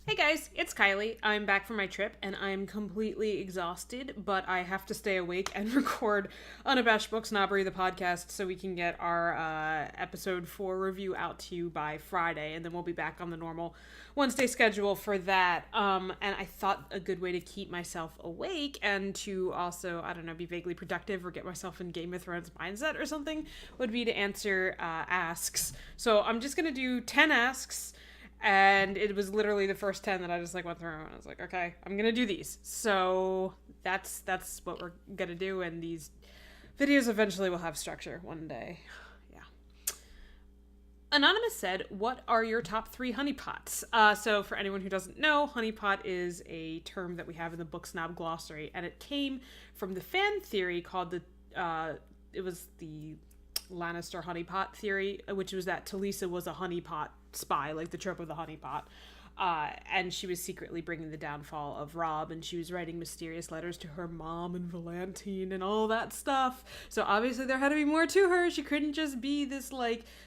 Hey guys, it's Kylie. I'm back from my trip and I'm completely exhausted, but I have to stay awake and record Unabashed Book Snobbery, the podcast, so we can get our episode 4 review out to you by Friday, and then we'll be back on the normal Wednesday schedule for that. And I thought a good way to keep myself awake and to also, I don't know, be vaguely productive or get myself in Game of Thrones mindset or something would be to answer asks. So I'm just going to do 10 asks. And it was literally the first 10 that I just went through and I was like, okay, I'm gonna do these. So that's what we're gonna do, and these videos eventually will have structure one day. Yeah. Anonymous said, what are your top 3 honeypots? So for anyone who doesn't know, honeypot is a term that we have in the Book Snob Glossary, and it came from the fan theory called it was the Lannister honeypot theory, which was that Talisa was a honeypot spy, like the trope of the honeypot. And she was secretly bringing the downfall of Robb, and she was writing mysterious letters to her mom and Valentine and all that stuff. So obviously there had to be more to her. She couldn't just be this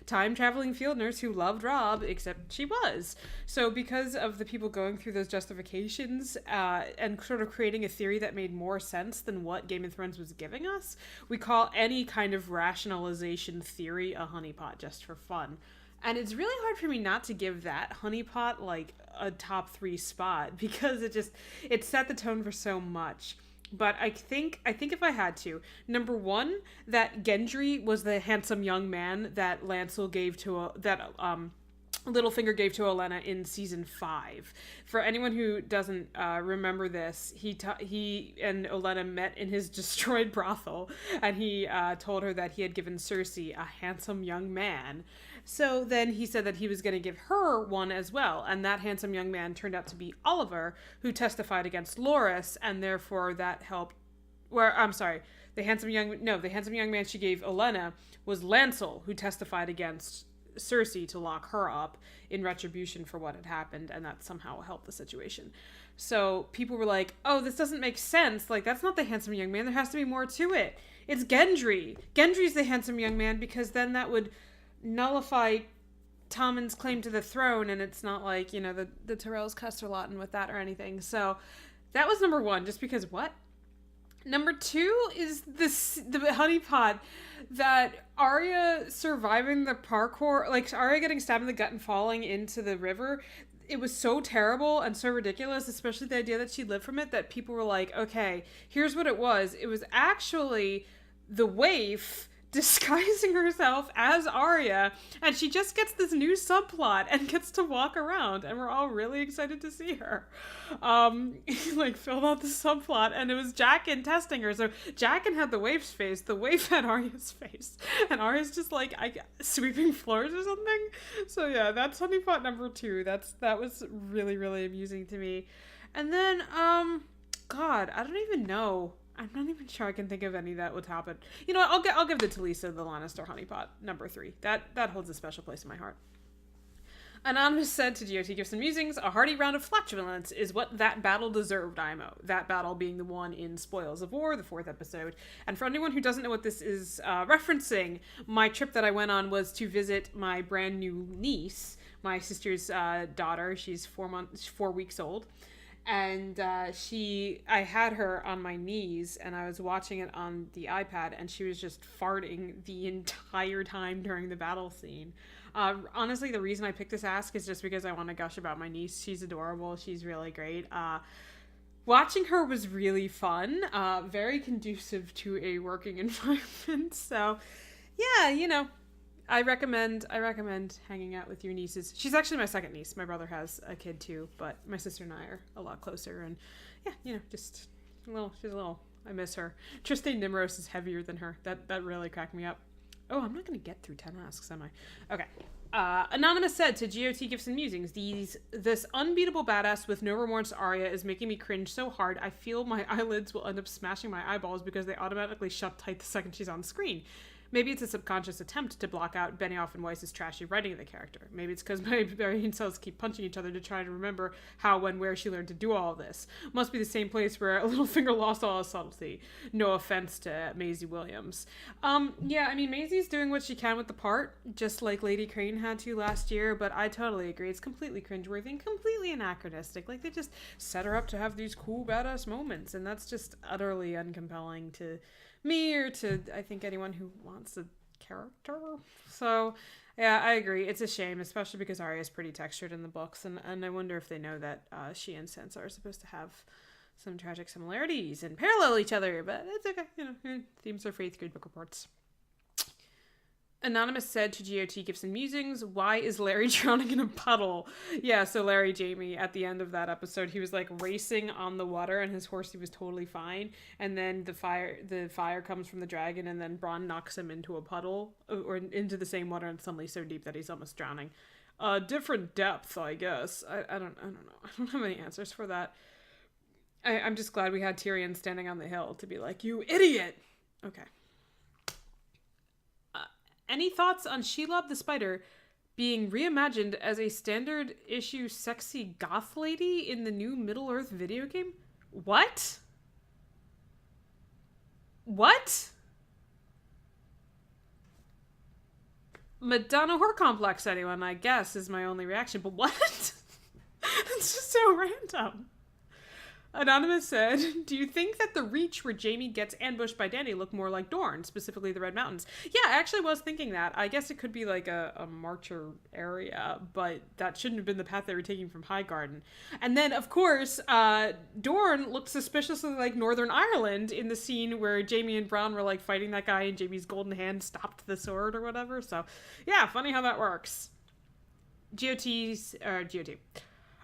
time-traveling field nurse who loved Robb, except she was. So because of the people going through those justifications and sort of creating a theory that made more sense than what Game of Thrones was giving us, we call any kind of rationalization theory a honeypot, just for fun. And it's really hard for me not to give that honeypot a top 3 spot, because it set the tone for so much. But I think if I had to, number 1, that Gendry was the handsome young man that Lancel gave to Littlefinger gave to Olenna in season 5. For anyone who doesn't remember this, he and Olenna met in his destroyed brothel, and he told her that he had given Cersei a handsome young man. So then he said that he was going to give her one as well, and that handsome young man turned out to be Oliver, who testified against Loras, and therefore that helped. The handsome young man she gave Olenna was Lancel, who testified against Cersei to lock her up in retribution for what had happened, and that somehow helped the situation. So people were like, oh, this doesn't make sense. That's not the handsome young man. There has to be more to it. It's Gendry. Gendry's the handsome young man, because then that would nullify Tommen's claim to the throne, and it's not the Tyrells Casterlotten with that or anything. So that was number 1, just because what? Number 2 is the honeypot that Arya surviving the parkour, Arya getting stabbed in the gut and falling into the river. It was so terrible and so ridiculous, especially the idea that she lived from it, that people were like, okay, here's what it was. It was actually the waif disguising herself as Arya, and she just gets this new subplot and gets to walk around, and we're all really excited to see her. Filled out the subplot, and it was Jaqen testing her. So Jaqen had the waif's face, the waif had Arya's face, and Arya's just sweeping floors or something. So yeah, that's honeypot number 2. That was really, really amusing to me. And then God, I don't even know. I'm not even sure I can think of any that would top it. You know what? I'll give the Talisa the Lannister honeypot number 3. That holds a special place in my heart. Anonymous said to GOT Gifts and Musings, a hearty round of flatulence is what that battle deserved, IMO. That battle being the one in Spoils of War, the 4th episode. And for anyone who doesn't know what this is referencing, my trip that I went on was to visit my brand new niece, my sister's daughter. She's 4 weeks old. And I had her on my knees, and I was watching it on the iPad, and she was just farting the entire time during the battle scene. Honestly, the reason I picked this ask is just because I want to gush about my niece. She's adorable. She's really great. Watching her was really fun. Very conducive to a working environment. So, yeah, I recommend hanging out with your nieces. She's actually my second niece. My brother has a kid too, but my sister and I are a lot closer. And yeah, she's a little. I miss her. Tristane Nimros is heavier than her. That really cracked me up. Oh, I'm not going to get through 10 asks, am I? Okay. Anonymous said to GOT Gifts and Musings, this unbeatable badass with no remorse Arya is making me cringe so hard I feel my eyelids will end up smashing my eyeballs because they automatically shut tight the second she's on screen. Maybe it's a subconscious attempt to block out Benioff and Weiss's trashy writing of the character. Maybe it's because my brain cells keep punching each other to try to remember how, when, where she learned to do all of this. Must be the same place where Littlefinger lost all his subtlety. No offense to Maisie Williams. Yeah, I mean, Maisie's doing what she can with the part, just like Lady Crane had to last year, but I totally agree. It's completely cringeworthy and completely anachronistic. Like, they just set her up to have these cool, badass moments, and that's just utterly uncompelling to me or to, I think, anyone who wants a character. So, yeah, I agree. It's a shame, especially because Arya's pretty textured in the books, and I wonder if they know that she and Sansa are supposed to have some tragic similarities and parallel each other, but it's okay. You know, themes are for 8th grade book reports. Anonymous said to GOT Gibson Musings, why is Larry drowning in a puddle? Yeah, so Larry Jamie, at the end of that episode, he was like racing on the water and his horsey was totally fine. And then the fire comes from the dragon and then Bronn knocks him into a puddle or into the same water and it's suddenly so deep that he's almost drowning. Different depth, I guess. I don't know. I don't have any answers for that. I'm just glad we had Tyrion standing on the hill to be like, you idiot! Okay. Any thoughts on Shelob the Spider being reimagined as a standard issue sexy goth lady in the new Middle-earth video game? What? What? Madonna Whore Complex, anyone, I guess, is my only reaction. But what? It's just so random. Anonymous said, do you think that the Reach where Jaime gets ambushed by Dany look more like Dorne, specifically the Red Mountains? Yeah, I actually was thinking that. I guess it could be like a Marcher area, but that shouldn't have been the path they were taking from Highgarden. And then, of course, Dorne looked suspiciously like Northern Ireland in the scene where Jaime and Bronn were like fighting that guy and Jaime's golden hand stopped the sword or whatever. So, yeah, funny how that works. GOT.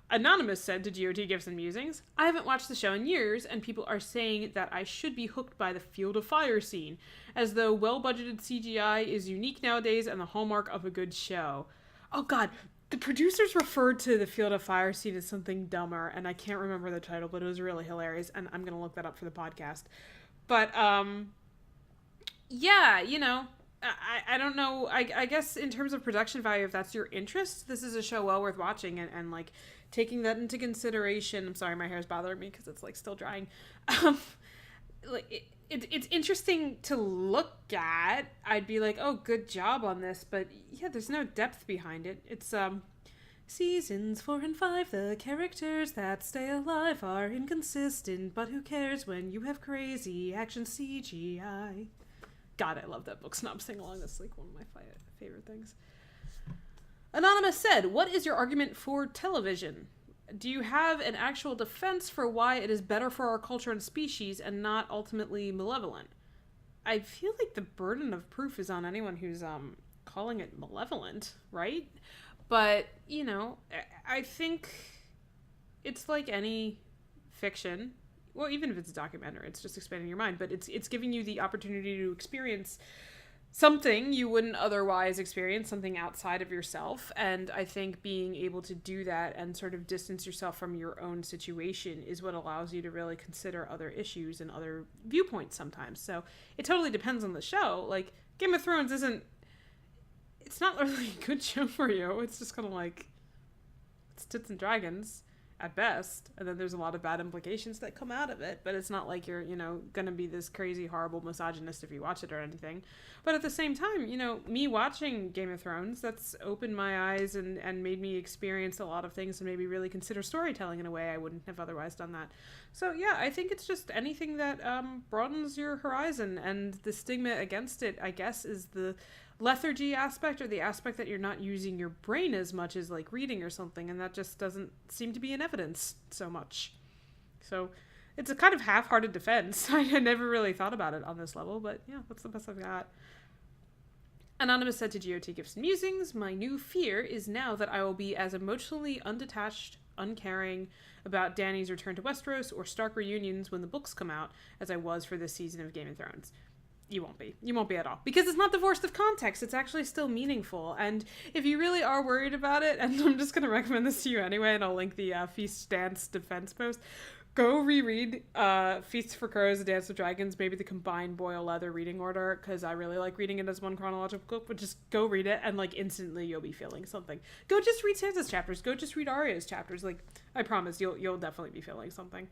Anonymous said to GOT Gibson Musings, I haven't watched the show in years, and people are saying that I should be hooked by the Field of Fire scene, as though well-budgeted CGI is unique nowadays and the hallmark of a good show. Oh god, the producers referred to the Field of Fire scene as something dumber, and I can't remember the title, but it was really hilarious, and I'm gonna look that up for the podcast. But, yeah, you know, I don't know, I guess in terms of production value, if that's your interest, this is a show well worth watching, and like, taking that into consideration. I'm sorry, my hair's bothering me because it's like still drying. It's interesting to look at. I'd be like, oh, good job on this, but yeah, there's no depth behind it. It's seasons 4 and 5. The characters that stay alive are inconsistent, but who cares when you have crazy action CGI? God, I love that book snob sing along. That's like one of my favorite things. Anonymous said, what is your argument for television? Do you have an actual defense for why it is better for our culture and species and not ultimately malevolent? I feel like the burden of proof is on anyone who's calling it malevolent, right? But, you know, I think it's like any fiction. Well, even if it's a documentary, it's just expanding your mind, but it's giving you the opportunity to experience something you wouldn't otherwise experience, something outside of yourself. And I think being able to do that and sort of distance yourself from your own situation is what allows you to really consider other issues and other viewpoints sometimes. So it totally depends on the show. Like, Game of Thrones it's not really a good show for you. It's just kind of like, it's tits and dragons at best, and then there's a lot of bad implications that come out of it, but it's not like you're, you know, gonna be this crazy, horrible misogynist if you watch it or anything. But at the same time, you know, me watching Game of Thrones, that's opened my eyes and made me experience a lot of things and maybe really consider storytelling in a way I wouldn't have otherwise done that. So yeah, I think it's just anything that broadens your horizon, and the stigma against it, I guess, is the lethargy aspect, or the aspect that you're not using your brain as much as like reading or something, and that just doesn't seem to be in evidence so much. So it's a kind of half-hearted defense. I had never really thought about it on this level, but yeah, that's the best I've got. Anonymous said to GOT Gibson Musings, my new fear is now that I will be as emotionally undetached, uncaring about Dany's return to Westeros or Stark reunions when the books come out as I was for this season of Game of Thrones. You won't be. You won't be at all. Because it's not divorced of context. It's actually still meaningful. And if you really are worried about it, and I'm just going to recommend this to you anyway, and I'll link the Feast Dance defense post, go reread Feast for Crows, Dance of Dragons, maybe the combined Boyle Leather reading order, because I really like reading it as one chronological book, but just go read it and like instantly you'll be feeling something. Go just read Sansa's chapters, go just read Arya's chapters. Like, I promise you'll definitely be feeling something.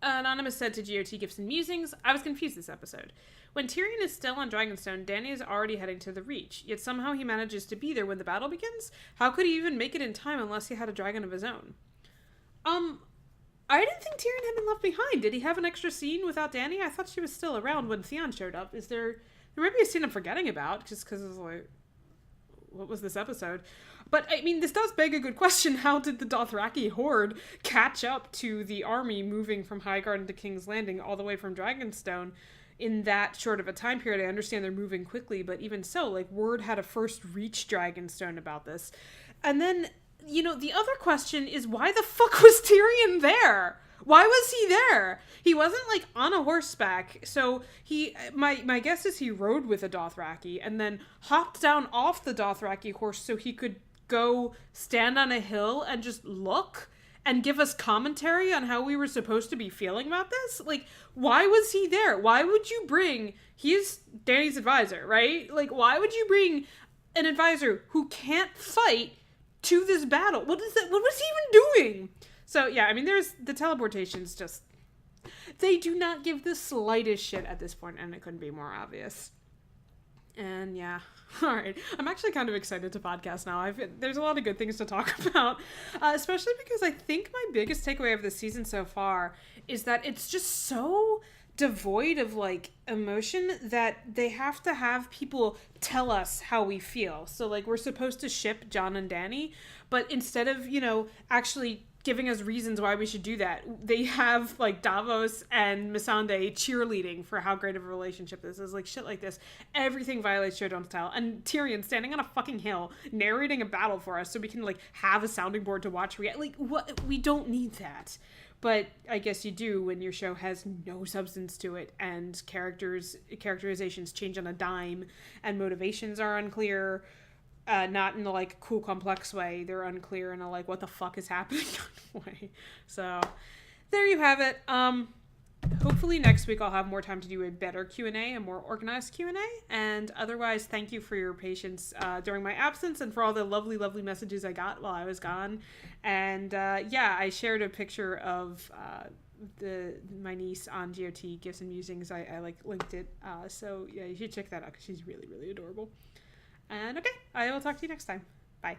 Anonymous said to GOT Gifts and Musings, I was confused this episode. When Tyrion is still on Dragonstone, Dany is already heading to the Reach, yet somehow he manages to be there when the battle begins? How could he even make it in time unless he had a dragon of his own? I didn't think Tyrion had been left behind. Did he have an extra scene without Dany? I thought she was still around when Theon showed up. There might be a scene I'm forgetting about, just because it's like, what was this episode? But, I mean, this does beg a good question. How did the Dothraki horde catch up to the army moving from Highgarden to King's Landing all the way from Dragonstone in that short of a time period? I understand they're moving quickly, but even so, like, word had to first reach Dragonstone about this. And then, you know, the other question is, why the fuck was Tyrion there? Why was he there? He wasn't, like, on a horseback, so my guess is he rode with a Dothraki and then hopped down off the Dothraki horse so he could go stand on a hill and just look and give us commentary on how we were supposed to be feeling about this? Like, why was he there? Why would you bring... He's Dany's advisor, right? Like, why would you bring an advisor who can't fight to this battle? What was he even doing? So, yeah, I mean, there's... The teleportation's just... They do not give the slightest shit at this point, and it couldn't be more obvious. And, yeah... All right. I'm actually kind of excited to podcast now. There's a lot of good things to talk about, especially because I think my biggest takeaway of the season so far is that it's just so devoid of, like, emotion that they have to have people tell us how we feel. So, like, we're supposed to ship Jon and Dany, but instead of, you know, actually giving us reasons why we should do that, they have, like, Davos and Missandei cheerleading for how great of a relationship this is. Like, shit like this. Everything violates show don't tell. And Tyrion standing on a fucking hill narrating a battle for us so we can, like, have a sounding board to watch. Like, what? We don't need that. But I guess you do when your show has no substance to it and characterizations change on a dime and motivations are unclear. Not in the, like, cool, complex way. They're unclear in a, like, what the fuck is happening way. So, there you have it. Hopefully next week I'll have more time to do a better Q&A, a more organized Q&A. And otherwise, thank you for your patience during my absence and for all the lovely, lovely messages I got while I was gone. And, yeah, I shared a picture of my niece on GOT Gifts and Musings. I like, linked it. So, yeah, you should check that out because she's really, really adorable. And okay, I will talk to you next time. Bye.